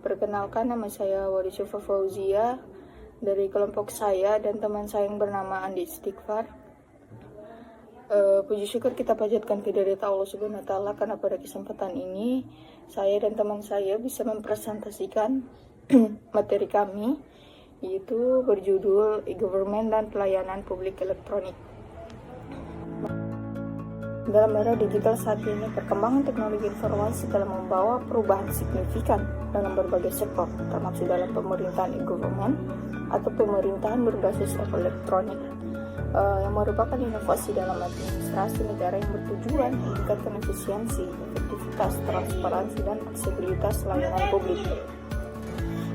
Perkenalkan, nama saya Wadishufa Fauzia dari kelompok saya dan teman saya yang bernama Andi Istighfar. Puji syukur kita panjatkan kehadirat Allah Subhanahu wa Ta'ala karena pada kesempatan ini saya dan teman saya bisa mempresentasikan materi kami, yaitu berjudul e-government dan pelayanan publik elektronik. Dalam era digital saat ini, perkembangan teknologi informasi telah membawa perubahan signifikan dalam berbagai sektor, termasuk dalam pemerintahan e-government atau pemerintahan berbasis elektronik, yang merupakan inovasi dalam administrasi negara yang bertujuan meningkatkan efisiensi, efektivitas, transparansi, dan aksesibilitas layanan publik.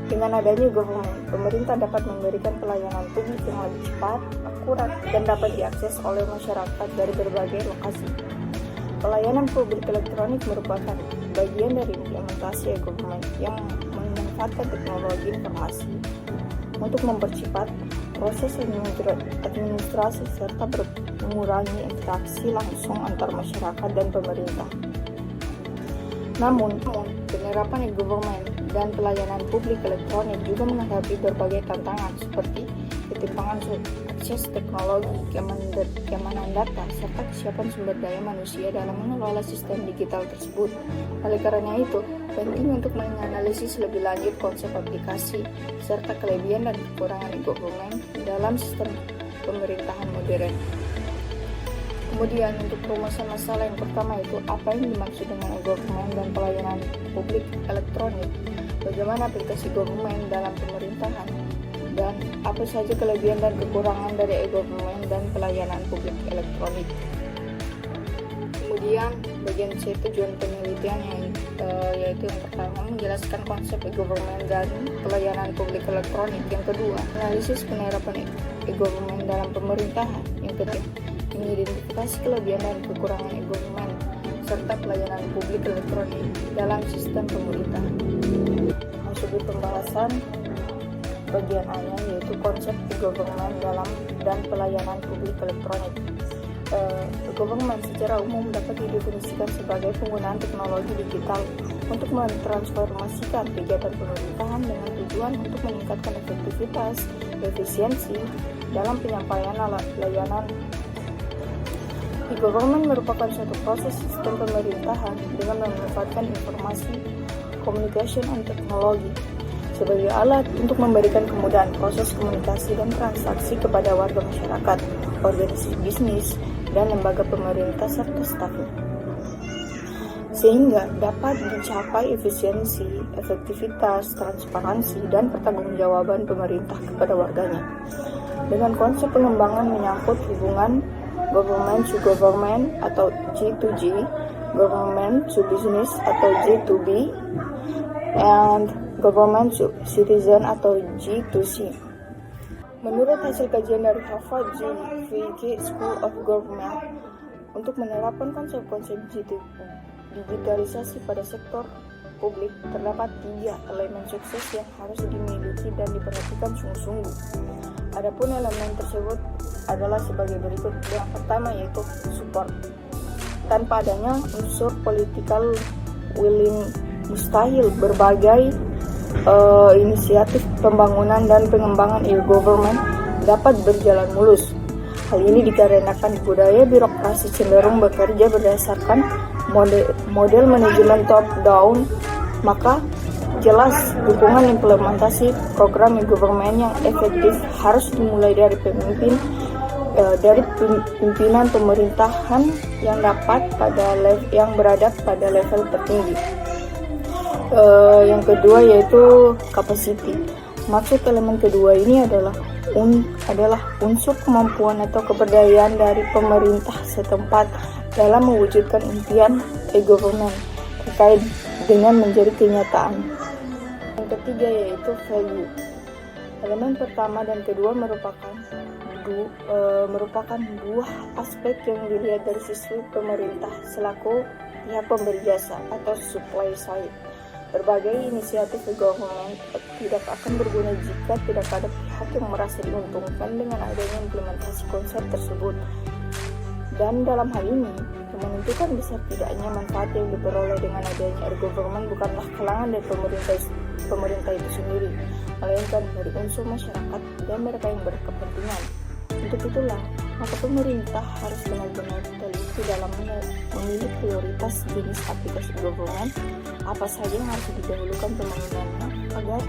Dengan adanya government, pemerintah dapat memberikan pelayanan publik yang lebih cepat, akurat, dan dapat diakses oleh masyarakat dari berbagai lokasi. Pelayanan publik elektronik merupakan bagian dari implementasi e-government yang memanfaatkan teknologi informasi untuk mempercepat proses administrasi serta mengurangi interaksi langsung antar masyarakat dan pemerintah. Namun, penerapan e-government dan pelayanan publik elektronik juga menghadapi berbagai tantangan seperti ketimpangan akses teknologi, keamanan data, serta kesiapan sumber daya manusia dalam mengelola sistem digital tersebut. Oleh karena itu, penting untuk menganalisis lebih lanjut konsep aplikasi serta kelebihan dan kekurangan e-government dalam sistem pemerintahan modern. Kemudian untuk perumusan masalah yang pertama itu apa yang dimaksud dengan e-government dan pelayanan publik elektronik, bagaimana aplikasi government dalam pemerintahan, dan apa saja kelebihan dan kekurangan dari e-government dan pelayanan publik elektronik. Kemudian bagian C tujuan penelitian yaitu yang pertama menjelaskan konsep e-government dan pelayanan publik elektronik. Yang kedua, analisis penerapan e-government dalam pemerintahan. Yang ketiga, mengidentifikasi kelebihan dan kekurangan e-government serta pelayanan publik elektronik dalam sistem pemerintahan. Masuk di pembahasan bagian A-nya, yaitu konsep e-government dan pelayanan publik elektronik. E-government secara umum dapat didefinisikan sebagai penggunaan teknologi digital untuk mentransformasikan kegiatan pemerintahan dengan tujuan untuk meningkatkan efektivitas, efisiensi dalam penyampaian layanan. E-government merupakan suatu proses sistem pemerintahan dengan memanfaatkan informasi, communication, and teknologi sebagai alat untuk memberikan kemudahan proses komunikasi dan transaksi kepada warga masyarakat, organisasi bisnis, dan lembaga pemerintah serta stafnya, sehingga dapat dicapai efisiensi, efektivitas, transparansi, dan pertanggungjawaban pemerintah kepada warganya. Dengan konsep pengembangan menyangkut hubungan government to government atau G2G, government to business atau G2B, and government to citizen atau G2C. Menurut hasil kajian dari Harvard GVG School of Government, untuk menerapkan konsep-konsep digitalisasi pada sektor publik, terdapat 3 elemen sukses yang harus dimiliki dan diperhatikan sungguh-sungguh. Adapun elemen tersebut adalah sebagai berikut. Yang pertama yaitu support. Tanpa adanya unsur political willing, mustahil berbagai inisiatif pembangunan dan pengembangan e-government dapat berjalan mulus. Hal ini dikarenakan budaya birokrasi cenderung bekerja berdasarkan model manajemen top-down, maka jelas dukungan implementasi program e-government yang efektif harus dimulai dari pimpinan pemerintahan yang berada pada level tertinggi. Yang kedua yaitu capacity. Maksud elemen kedua ini adalah unsur kemampuan atau keberdayaan dari pemerintah setempat dalam mewujudkan impian e-government terkait dengan menjadi kenyataan. Yang ketiga yaitu value. Elemen pertama dan kedua merupakan dua aspek yang dilihat dari sisi pemerintah selaku pihak pemberi jasa atau supply side. Berbagai inisiatif e-government tidak akan berguna jika tidak ada pihak yang merasa diuntungkan dengan adanya implementasi konsep tersebut. Dan dalam hal ini, Yang menentukan besar tidaknya manfaat yang diperoleh dengan adanya e-government bukanlah kalangan dari pemerintah itu sendiri, melainkan dari unsur masyarakat dan mereka yang berkepentingan. Untuk itulah, maka pemerintah harus benar-benar teliti dalam memilih prioritas jenis aplikasi e-government, apa saja yang harus didahulukan pembangunannya agar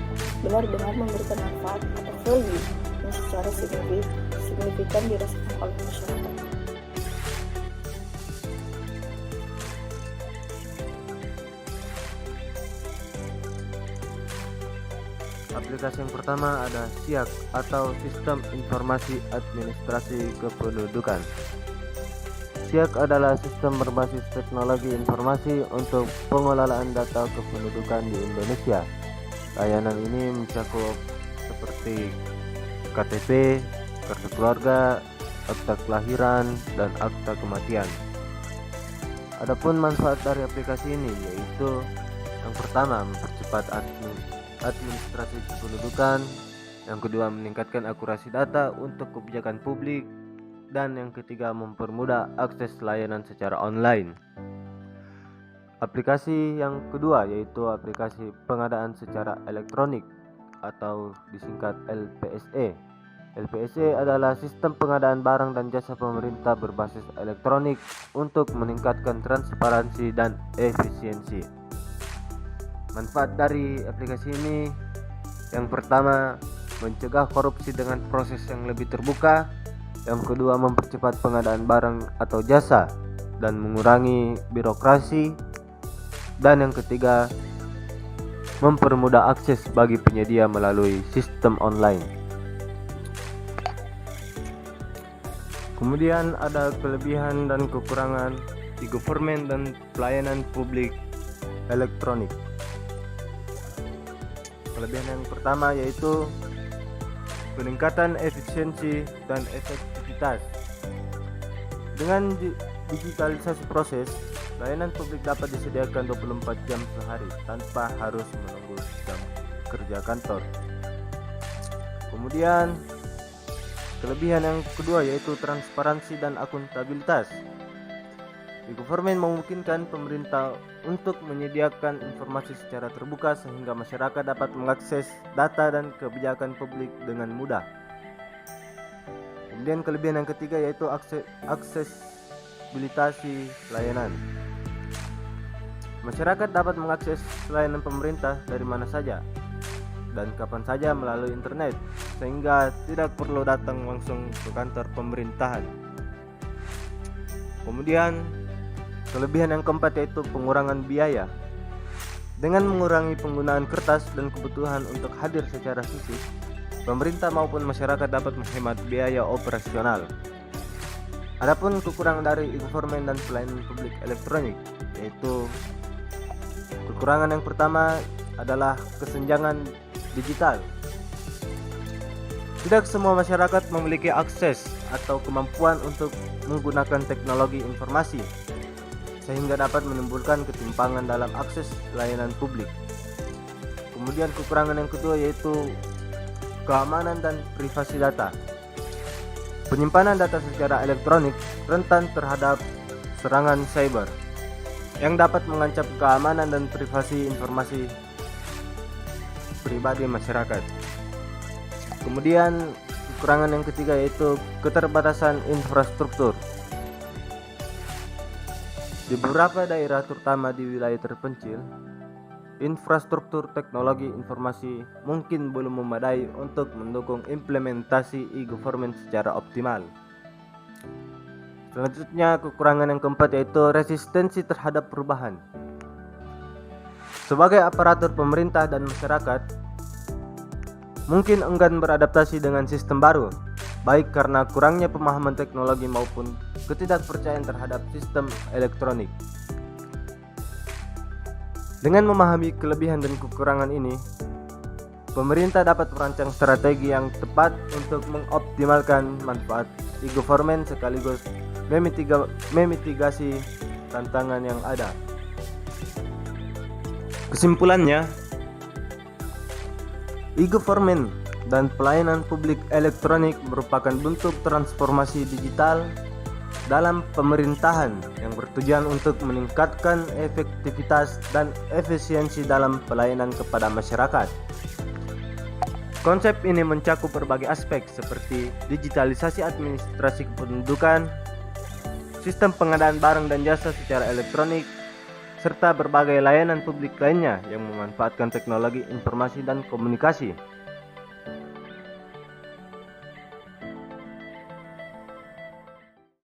benar-benar memberikan manfaat atau value yang secara signifikan dirasakan oleh masyarakat. Aplikasi yang pertama ada SIAK atau Sistem Informasi Administrasi Kependudukan. SIAK adalah sistem berbasis teknologi informasi untuk pengelolaan data kependudukan di Indonesia. Layanan ini mencakup seperti KTP, kartu keluarga, akta kelahiran, dan akta kematian. Adapun manfaat dari aplikasi ini yaitu yang pertama mempercepat administrasi kependudukan, yang kedua meningkatkan akurasi data untuk kebijakan publik, dan yang ketiga mempermudah akses layanan secara online. Aplikasi yang kedua yaitu aplikasi pengadaan secara elektronik atau disingkat LPSE. LPSE adalah sistem pengadaan barang dan jasa pemerintah berbasis elektronik untuk meningkatkan transparansi dan efisiensi. Manfaat dari aplikasi ini yang pertama mencegah korupsi dengan proses yang lebih terbuka, yang kedua mempercepat pengadaan barang atau jasa dan mengurangi birokrasi, dan yang ketiga mempermudah akses bagi penyedia melalui sistem online. Kemudian ada kelebihan dan kekurangan e-government dan pelayanan publik elektronik. Kelebihan yang pertama yaitu peningkatan efisiensi dan efektivitas. Dengan digitalisasi proses, layanan publik dapat disediakan 24 jam sehari tanpa harus menunggu jam kerja kantor. Kemudian kelebihan yang kedua yaitu transparansi dan akuntabilitas. E-government memungkinkan pemerintah untuk menyediakan informasi secara terbuka sehingga masyarakat dapat mengakses data dan kebijakan publik dengan mudah. Kemudian kelebihan yang ketiga yaitu aksesibilitasi layanan. Masyarakat dapat mengakses layanan pemerintah dari mana saja dan kapan saja melalui internet, sehingga tidak perlu datang langsung ke kantor pemerintahan. Kemudian kelebihan yang keempat yaitu pengurangan biaya. Dengan mengurangi penggunaan kertas dan kebutuhan untuk hadir secara fisik, pemerintah maupun masyarakat dapat menghemat biaya operasional. Adapun kekurangan dari e-government dan pelayanan publik elektronik yaitu kekurangan yang pertama adalah kesenjangan digital. Tidak semua masyarakat memiliki akses atau kemampuan untuk menggunakan teknologi informasi, sehingga dapat menimbulkan ketimpangan dalam akses layanan publik. Kemudian kekurangan yang kedua yaitu keamanan dan privasi data. Penyimpanan data secara elektronik rentan terhadap serangan cyber yang dapat mengancam keamanan dan privasi informasi pribadi masyarakat. Kemudian kekurangan yang ketiga yaitu keterbatasan infrastruktur. Di beberapa daerah terutama di wilayah terpencil, infrastruktur teknologi informasi mungkin belum memadai untuk mendukung implementasi e-government secara optimal. Selanjutnya kekurangan yang keempat yaitu resistensi terhadap perubahan. Sebagai aparatur pemerintah dan masyarakat, mungkin enggan beradaptasi dengan sistem baru, baik karena kurangnya pemahaman teknologi maupun ketidakpercayaan terhadap sistem elektronik. Dengan memahami kelebihan dan kekurangan ini, pemerintah dapat merancang strategi yang tepat untuk mengoptimalkan manfaat e-government sekaligus memitigasi tantangan yang ada. Kesimpulannya, e-government dan pelayanan publik elektronik merupakan bentuk transformasi digital dalam pemerintahan yang bertujuan untuk meningkatkan efektivitas dan efisiensi dalam pelayanan kepada masyarakat. Konsep ini mencakup berbagai aspek seperti digitalisasi administrasi kependudukan, sistem pengadaan barang dan jasa secara elektronik, serta berbagai layanan publik lainnya yang memanfaatkan teknologi informasi dan komunikasi.